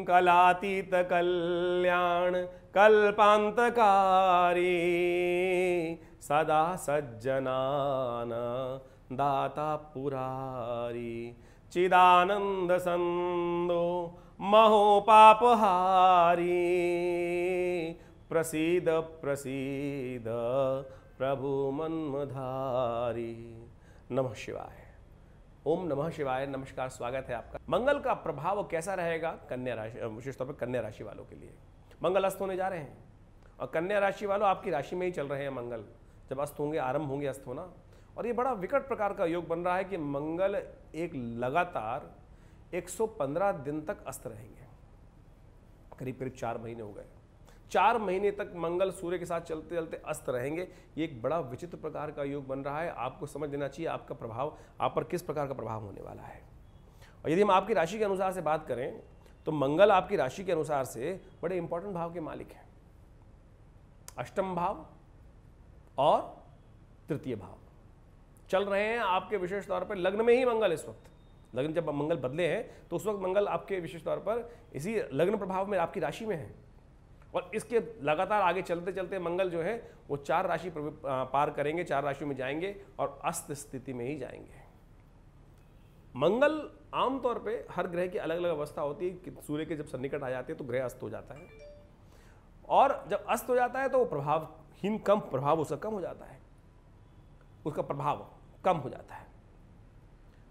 कलातीत कल्याण कल्पांतकारी सदा सज्जनान दाता पुरारी चिदानंद संदो महोपापहारी प्रसीद प्रसीद प्रभु मन्मधारी। नमः शिवाय। ओम नमः शिवाय। नमस्कार, स्वागत है आपका। मंगल का प्रभाव कैसा रहेगा कन्या राशि, विशेष तौर पर कन्या राशि वालों के लिए। मंगल अस्त होने जा रहे हैं और कन्या राशि वालों आपकी राशि में ही चल रहे हैं मंगल। जब अस्त होंगे, आरंभ होंगे अस्त होना, और ये बड़ा विकट प्रकार का योग बन रहा है कि मंगल एक लगातार 115 दिन तक अस्त रहेंगे। करीब करीब 4 महीने हो गए। 4 महीने तक मंगल सूर्य के साथ चलते चलते अस्त रहेंगे। ये एक बड़ा विचित्र प्रकार का योग बन रहा है। आपको समझ लेना चाहिए आपका प्रभाव, आप पर किस प्रकार का प्रभाव होने वाला है। और यदि हम आपकी राशि के अनुसार से बात करें तो मंगल आपकी राशि के अनुसार से बड़े इंपॉर्टेंट भाव के मालिक हैं। अष्टम भाव और तृतीय भाव चल रहे हैं आपके विशेष तौर पर लग्न में ही मंगल। इस वक्त लग्न जब मंगल बदले हैं तो उस वक्त मंगल आपके विशेष तौर पर इसी लग्न प्रभाव में आपकी राशि में है। और इसके लगातार आगे चलते चलते मंगल जो है वो 4 राशि पार करेंगे, 4 राशियों में जाएंगे और अस्त स्थिति में ही जाएंगे। मंगल आमतौर पे हर ग्रह की अलग अलग अवस्था होती है कि सूर्य के जब सन्निकट आ जाते हैं तो ग्रह अस्त हो जाता है, और जब अस्त हो जाता है तो वो प्रभावहीन, कम प्रभाव उसका कम हो जाता है, उसका प्रभाव कम हो जाता है।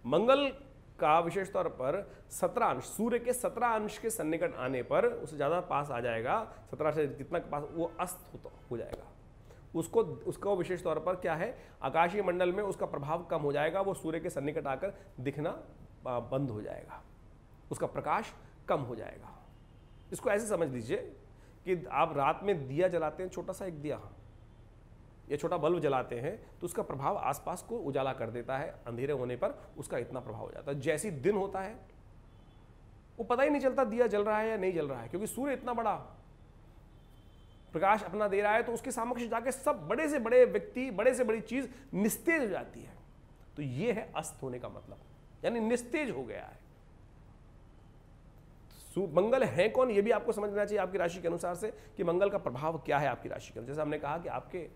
मंगल का विशेष तौर पर 17 अंश, सूर्य के 17 अंश के सन्निकट आने पर उससे ज़्यादा पास आ जाएगा, 17 से जितना पास वो अस्त हो जाएगा। उसको विशेष तौर पर क्या है, आकाशीय मंडल में उसका प्रभाव कम हो जाएगा, वो सूर्य के सन्निकट आकर दिखना बंद हो जाएगा, उसका प्रकाश कम हो जाएगा। इसको ऐसे समझ लीजिए कि आप रात में दिया जलाते हैं, छोटा सा एक दिया ये छोटा बल्ब जलाते हैं तो उसका प्रभाव आसपास को उजाला कर देता है। अंधेरे होने पर उसका इतना प्रभाव हो जाता है। जैसे ही दिन होता है वो पता ही नहीं चलता दिया जल रहा है या नहीं जल रहा है, क्योंकि सूर्य इतना बड़ा प्रकाश अपना दे रहा है, तो उसके समक्ष जाके सब बड़े से बड़े व्यक्ति, बड़े से बड़ी चीज निस्तेज हो जाती है। तो ये है अस्त होने का मतलब, यानी निस्तेज हो गया है। मंगल है कौन, ये भी आपको समझना चाहिए आपकी राशि के अनुसार से कि मंगल का प्रभाव क्या है आपकी राशि के अनुसार। जैसे हमने कहा कि आपके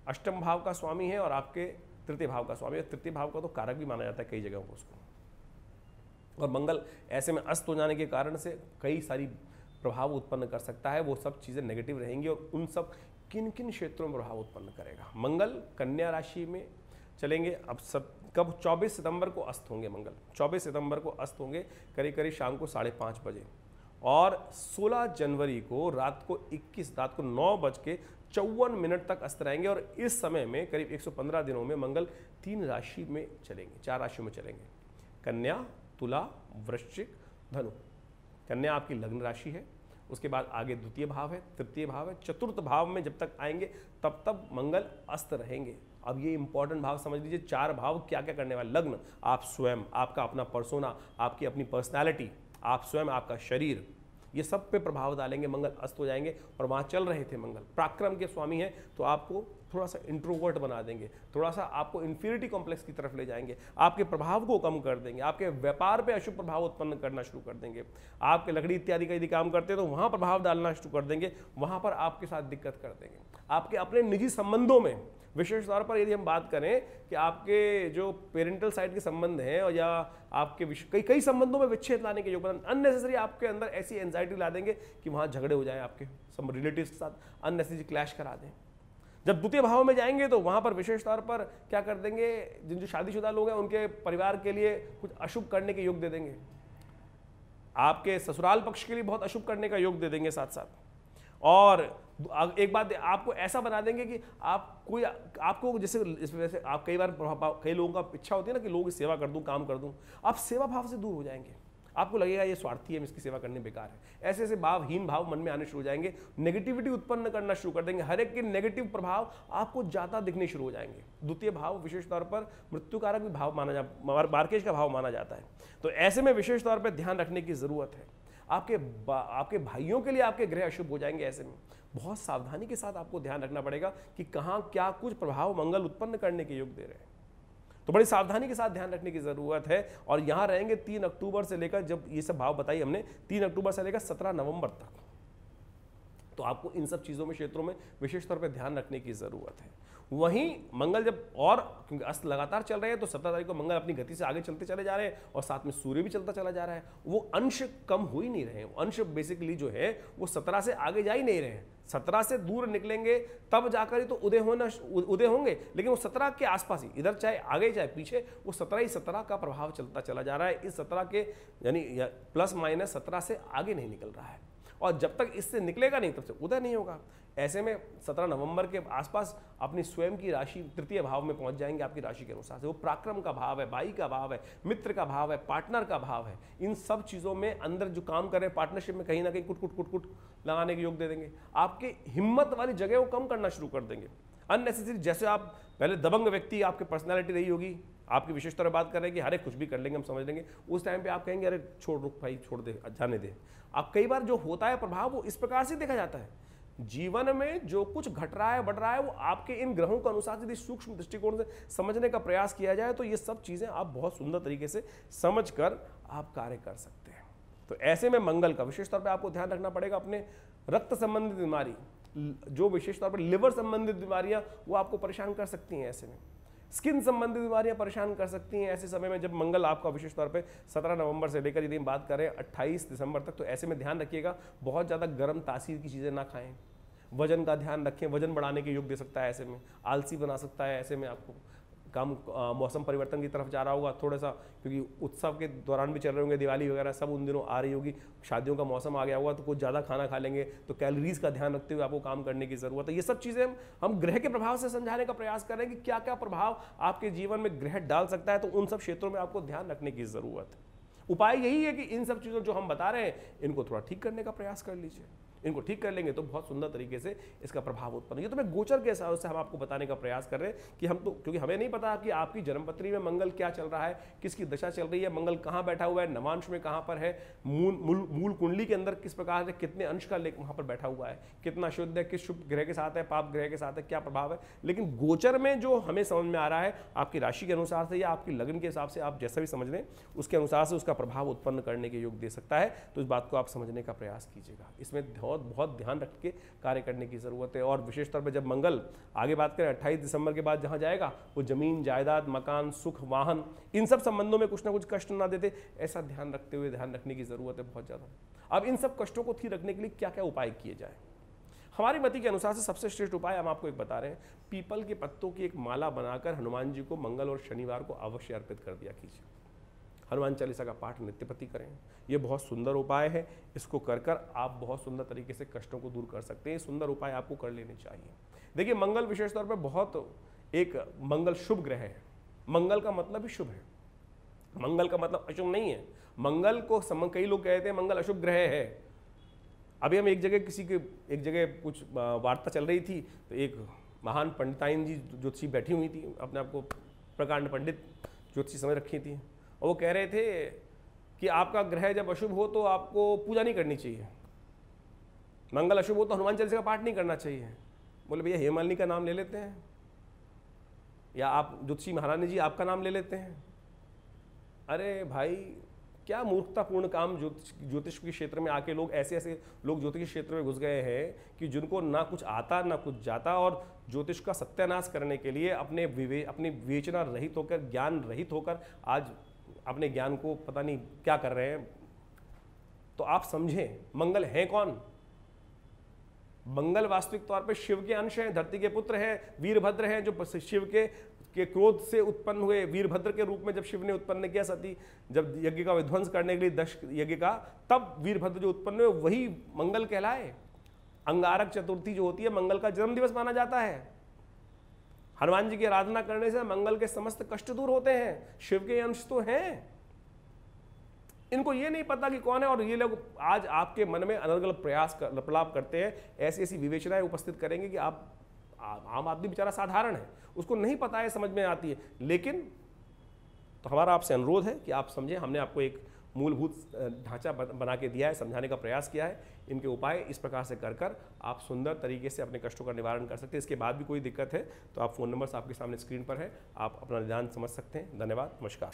अष्टम भाव का स्वामी है और आपके तृतीय भाव का स्वामी है। तृतीय भाव का तो कारक भी माना जाता है कई जगहों पर उसको। और मंगल ऐसे में अस्त हो जाने के कारण से कई सारी प्रभाव उत्पन्न कर सकता है। वो सब चीज़ें नेगेटिव रहेंगी और उन सब किन किन क्षेत्रों में प्रभाव उत्पन्न करेगा। मंगल कन्या राशि में चलेंगे। अब सब कब 24 सितंबर को अस्त होंगे। मंगल 24 सितंबर को अस्त होंगे करीब करीब शाम को 5:30 बजे, और 16 जनवरी को रात को 9:54 तक अस्त रहेंगे। और इस समय में करीब 115 दिनों में मंगल 3 राशि में चलेंगे, 4 राशियों में चलेंगे। कन्या, तुला, वृश्चिक, धनु। कन्या आपकी लग्न राशि है, उसके बाद आगे द्वितीय भाव है, तृतीय भाव है, चतुर्थ भाव में जब तक आएंगे तब तक मंगल अस्त रहेंगे। अब ये इंपॉर्टेंट भाव समझ लीजिए, 4 भाव क्या क्या करने वाले। लग्न आप स्वयं, आपका अपना पर्सोना, आपकी अपनी पर्सनैलिटी, आप स्वयं, आपका शरीर, ये सब पे प्रभाव डालेंगे। मंगल अस्त हो जाएंगे और वहाँ चल रहे थे मंगल पराक्रम के स्वामी हैं, तो आपको थोड़ा सा इंट्रोवर्ट बना देंगे, थोड़ा सा आपको इन्फीरियरिटी कॉम्प्लेक्स की तरफ ले जाएंगे, आपके प्रभाव को कम कर देंगे, आपके व्यापार पे अशुभ प्रभाव उत्पन्न करना शुरू कर देंगे। आपके लकड़ी इत्यादि का यदि काम करते हैं तो वहाँ प्रभाव डालना शुरू कर देंगे, वहाँ पर आपके साथ दिक्कत कर देंगे। आपके अपने निजी संबंधों में विशेष तौर पर यदि हम बात करें कि आपके जो पेरेंटल साइड के संबंध हैं और या आपके कई संबंधों में विच्छेद लाने के योगदान, अननेसेसरी आपके अंदर ऐसी एंजाइटी ला देंगे कि वहाँ झगड़े हो जाए, आपके सब रिलेटिव्स के साथ अननेसेसरी क्लैश करा दें। जब द्वितीय भाव में जाएंगे तो वहाँ पर विशेष तौर पर क्या कर देंगे, जिन जो शादीशुदा लोग हैं उनके परिवार के लिए कुछ अशुभ करने के योग दे देंगे, आपके ससुराल पक्ष के लिए बहुत अशुभ करने का योग दे देंगे साथ साथ। और एक बात आपको ऐसा बना देंगे कि आपको जैसे इस वजह से आप कई लोगों का इच्छा होती है ना कि लोगों की सेवा कर दूं, काम कर दूं, आप सेवा भाव से दूर हो जाएंगे। आपको लगेगा ये स्वार्थी है, इसकी सेवा करनी बेकार है। ऐसे ऐसे भावहीन भाव मन में आने शुरू हो जाएंगे, नेगेटिविटी उत्पन्न करना शुरू कर देंगे, हर एक के नेगेटिव प्रभाव आपको ज्यादा दिखने शुरू हो जाएंगे। द्वितीय भाव विशेष तौर पर मृत्युकारक भी भाव माना मार्केज का भाव माना जाता है। तो ऐसे में विशेष तौर पर ध्यान रखने की जरूरत है। आपके भाइयों के लिए आपके ग्रह अशुभ हो जाएंगे। ऐसे में बहुत सावधानी के साथ आपको ध्यान रखना पड़ेगा कि कहाँ क्या कुछ प्रभाव मंगल उत्पन्न करने के योग दे रहे हैं। तो बड़ी सावधानी के साथ ध्यान रखने की जरूरत है। और यहां रहेंगे 3 अक्टूबर से लेकर, जब ये सब भाव बताई हमने, 3 अक्टूबर से लेकर 17 नवंबर तक। तो आपको इन सब चीजों में, क्षेत्रों में विशेष तौर पे ध्यान रखने की जरूरत है। वहीं मंगल जब, और क्योंकि अस्त लगातार चल रहे हैं, तो 17 तारीख को मंगल अपनी गति से आगे चलते चले जा रहे हैं और साथ में सूर्य भी चलता चला जा रहा है। वो अंश कम हो ही नहीं रहे हैं, अंश बेसिकली जो है वो 17 से आगे जा ही नहीं रहे हैं। 17 से दूर निकलेंगे तब जाकर ही तो उदय होंगे, लेकिन वो 17 के आसपास ही, इधर चाहे आगे चाहे पीछे, वो 17 ही 17 का प्रभाव चलता चला जा रहा है। इस 17 के यानी प्लस माइनस 17 से आगे नहीं निकल रहा है, और जब तक इससे निकलेगा नहीं तब से उदय नहीं होगा। ऐसे में 17 नवंबर के आसपास अपनी स्वयं की राशि तृतीय भाव में पहुंच जाएंगे आपकी राशि के अनुसार से। वो पराक्रम का भाव है, भाई का भाव है, मित्र का भाव है, पार्टनर का भाव है। इन सब चीज़ों में अंदर जो काम कर रहे हैं पार्टनरशिप में, कहीं ना कहीं कुट लगाने के योग दे देंगे। आपके हिम्मत वाली जगह वो कम करना शुरू कर देंगे। अननेसेसरी, जैसे आप पहले दबंग व्यक्ति, आपकी पर्सनैलिटी रही होगी, आपकी विशेष तरह बात कर रहे हैं कि अरे कुछ भी कर लेंगे, हम समझ लेंगे, उस टाइम पे आप कहेंगे अरे छोड़, रुक भाई, छोड़ दे, जाने दे। आप कई बार जो होता है प्रभाव वो इस प्रकार से देखा जाता है। जीवन में जो कुछ घट रहा है, बढ़ रहा है, वो आपके इन ग्रहों के अनुसार यदि सूक्ष्म दृष्टिकोण से समझने का प्रयास किया जाए तो ये सब चीजें आप बहुत सुंदर तरीके से समझकर आप कार्य कर सकते हैं। तो ऐसे में मंगल का विशेष तौर पे आपको ध्यान रखना पड़ेगा। अपने रक्त संबंधित बीमारी, जो विशेष तौर पर लिवर संबंधित बीमारियां, वो आपको परेशान कर सकती हैं। ऐसे में स्किन संबंधित बीमारियां परेशान कर सकती हैं ऐसे समय में, जब मंगल आपका विशेष तौर पे 17 नवंबर से लेकर यदि हम बात करें 28 दिसंबर तक, तो ऐसे में ध्यान रखिएगा बहुत ज़्यादा गर्म तासीर की चीज़ें ना खाएं। वजन का ध्यान रखें, वजन बढ़ाने के योग दे सकता है, ऐसे में आलसी बना सकता है। ऐसे में आपको काम मौसम परिवर्तन की तरफ जा रहा होगा थोड़ा सा, क्योंकि उत्सव के दौरान भी चल रहे होंगे, दिवाली वगैरह सब उन दिनों आ रही होगी, शादियों का मौसम आ गया होगा, तो कुछ ज़्यादा खाना खा लेंगे, तो कैलोरीज का ध्यान रखते हुए आपको काम करने की जरूरत है। ये सब चीज़ें हम ग्रह के प्रभाव से समझाने का प्रयास कर रहे हैं कि क्या क्या प्रभाव आपके जीवन में ग्रह डाल सकता है, तो उन सब क्षेत्रों में आपको ध्यान रखने की जरूरत है। उपाय यही है कि इन सब चीज़ों जो हम बता रहे हैं इनको थोड़ा ठीक करने का प्रयास कर लीजिए। इनको ठीक कर लेंगे तो बहुत सुंदर तरीके से इसका प्रभाव उत्पन्न। ये तो मैं गोचर के हिसाब से हम आपको बताने का प्रयास कर रहे हैं कि हम तो, क्योंकि हमें नहीं पता कि आपकी जन्मपत्री में मंगल क्या चल रहा है, किसकी दशा चल रही है, मंगल कहाँ बैठा हुआ है, नवांश में कहाँ पर है, मूल कुंडली के अंदर किस प्रकार से कितने अंश का लेख वहाँ पर बैठा हुआ है, कितना शुद्ध है, किस शुभ ग्रह के साथ है, पाप ग्रह के साथ है, क्या प्रभाव है। लेकिन गोचर में जो हमें समझ में आ रहा है आपकी राशि के अनुसार से या आपकी लगन के हिसाब से, आप जैसा भी समझ लें उसके अनुसार से उसका प्रभाव उत्पन्न करने के योग दे सकता है। तो इस बात को आप समझने का प्रयास कीजिएगा, इसमें बहुत ध्यान रख के कार्य करने की जरूरत है। और विशेष तौर पर जब मंगल आगे बात करें 28 दिसंबर के बाद जहां जाएगा, वो जमीन जायदाद, मकान, सुख, वाहन, इन सब संबंधों में कुछ ना कुछ कष्ट ना देते, ऐसा ध्यान रखते हुए ध्यान रखने की जरूरत है बहुत ज्यादा। अब इन सब कष्टों को ठीक रखने के लिए क्या क्या उपाय किए जाए, हमारी मति के अनुसार से सबसे श्रेष्ठ उपाय हम आपको एक बता रहे हैं। पीपल के पत्तों की एक माला बनाकर हनुमान जी को मंगल और शनिवार को अवश्य अर्पित कर दिया कीजिए। हनुमान चालीसा का पाठ नित्यप्रति करें, ये बहुत सुंदर उपाय है। इसको कर कर आप बहुत सुंदर तरीके से कष्टों को दूर कर सकते हैं। सुंदर उपाय आपको कर लेने चाहिए। देखिए, मंगल विशेष तौर पर बहुत एक मंगल शुभ ग्रह है। मंगल का मतलब ही शुभ है, मंगल का मतलब अशुभ नहीं है। मंगल को कई लोग कहते हैं मंगल अशुभ ग्रह है। अभी हम एक जगह कुछ वार्ता चल रही थी, तो एक महान पंडिताइन जी ज्योतिषी बैठी हुई थी, अपने आप को प्रकांड पंडित ज्योतिषी समझ रखी थी, और वो कह रहे थे कि आपका ग्रह जब अशुभ हो तो आपको पूजा नहीं करनी चाहिए, मंगल अशुभ हो तो हनुमान चालीसा का पाठ नहीं करना चाहिए। बोले भैया हेमालिनी का नाम ले लेते हैं, या आप ज्योतिषी महारानी जी आपका नाम ले लेते हैं। अरे भाई, क्या मूर्खतापूर्ण काम ज्योतिष के क्षेत्र में आके लोग ऐसे लोग ज्योतिष क्षेत्र में घुस गए हैं कि जिनको ना कुछ आता ना कुछ जाता, और ज्योतिष का सत्यानाश करने के लिए अपनी विवेचना रहित होकर, ज्ञान रहित होकर आज अपने ज्ञान को पता नहीं क्या कर रहे हैं। तो आप समझें, मंगल है कौन? मंगल वास्तविक तौर पे शिव के अंश हैं, धरती के पुत्र हैं, वीरभद्र हैं, जो शिव के क्रोध से उत्पन्न हुए। वीरभद्र के रूप में जब शिव ने उत्पन्न किया सती, जब यज्ञ का विध्वंस करने के लिए दक्ष यज्ञ का, तब वीरभद्र जो उत्पन्न हुए वही मंगल कहलाए। अंगारक चतुर्थी जो होती है मंगल का जन्म दिवस माना जाता है। हनुमान जी की आराधना करने से मंगल के समस्त कष्ट दूर होते हैं। शिव के अंश तो हैं, इनको ये नहीं पता कि कौन है, और ये लोग आज आपके मन में अलग अलग प्रलाप करते हैं, ऐसी ऐसी विवेचनाएं उपस्थित करेंगे कि आप आम आदमी बेचारा साधारण है, उसको नहीं पता है, समझ में आती है। लेकिन तो हमारा आपसे अनुरोध है कि आप समझें, हमने आपको एक मूलभूत ढांचा बना के दिया है, समझाने का प्रयास किया है। इनके उपाय इस प्रकार से कर आप सुंदर तरीके से अपने कष्टों का निवारण कर सकते हैं। इसके बाद भी कोई दिक्कत है तो आप फ़ोन नंबर्स आपके सामने स्क्रीन पर है, आप अपना निदान समझ सकते हैं। धन्यवाद, नमस्कार।